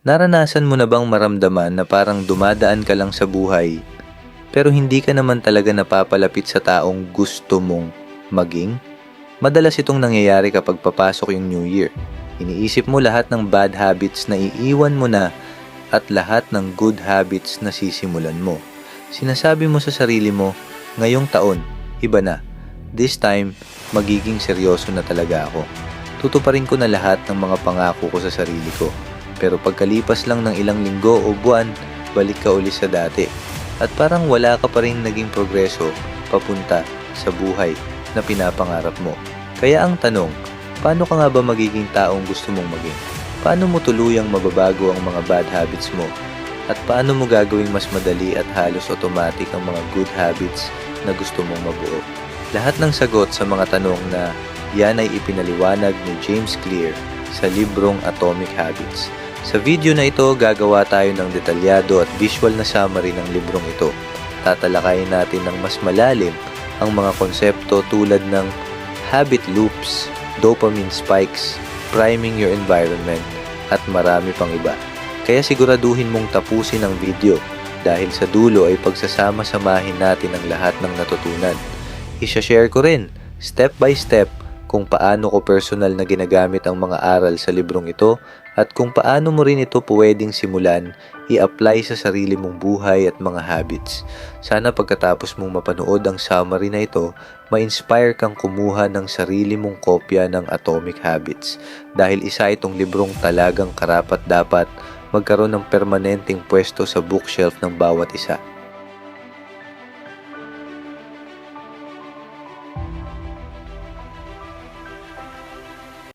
Naranasan mo na bang maramdaman na parang dumadaan ka lang sa buhay, pero hindi ka naman talaga napapalapit sa taong gusto mong maging? Madalas itong nangyayari kapag papasok yung New Year. Iniisip mo lahat ng bad habits na iiwan mo na at lahat ng good habits na sisimulan mo. Sinasabi mo sa sarili mo, ngayong taon, iba na. This time, magiging seryoso na talaga ako. Tutuparin ko na lahat ng mga pangako ko sa sarili ko. Pero pagkalipas lang ng ilang linggo o buwan, balik ka uli sa dati. At parang wala ka pa rin naging progreso papunta sa buhay na pinapangarap mo. Kaya ang tanong, paano ka nga ba magiging taong gusto mong maging? Paano mo tuluyang mababago ang mga bad habits mo? At paano mo gagawing mas madali at halos automatic ang mga good habits na gusto mong mabuo? Lahat ng sagot sa mga tanong na yan ay ipinaliwanag ni James Clear sa librong Atomic Habits. Sa video na ito, gagawa tayo ng detalyado at visual na summary ng librong ito. Tatalakayin natin ng mas malalim ang mga konsepto tulad ng habit loops, dopamine spikes, priming your environment, at marami pang iba. Kaya siguraduhin mong tapusin ang video dahil sa dulo ay pagsasama-samahin natin ang lahat ng natutunan. I-share ko rin, step by step, kung paano ko personal na ginagamit ang mga aral sa librong ito at kung paano mo rin ito pwedeng simulan, i-apply sa sarili mong buhay at mga habits. Sana pagkatapos mong mapanood ang summary na ito, ma-inspire kang kumuha ng sarili mong kopya ng Atomic Habits dahil isa itong librong talagang karapat-dapat magkaroon ng permanenteng pwesto sa bookshelf ng bawat isa.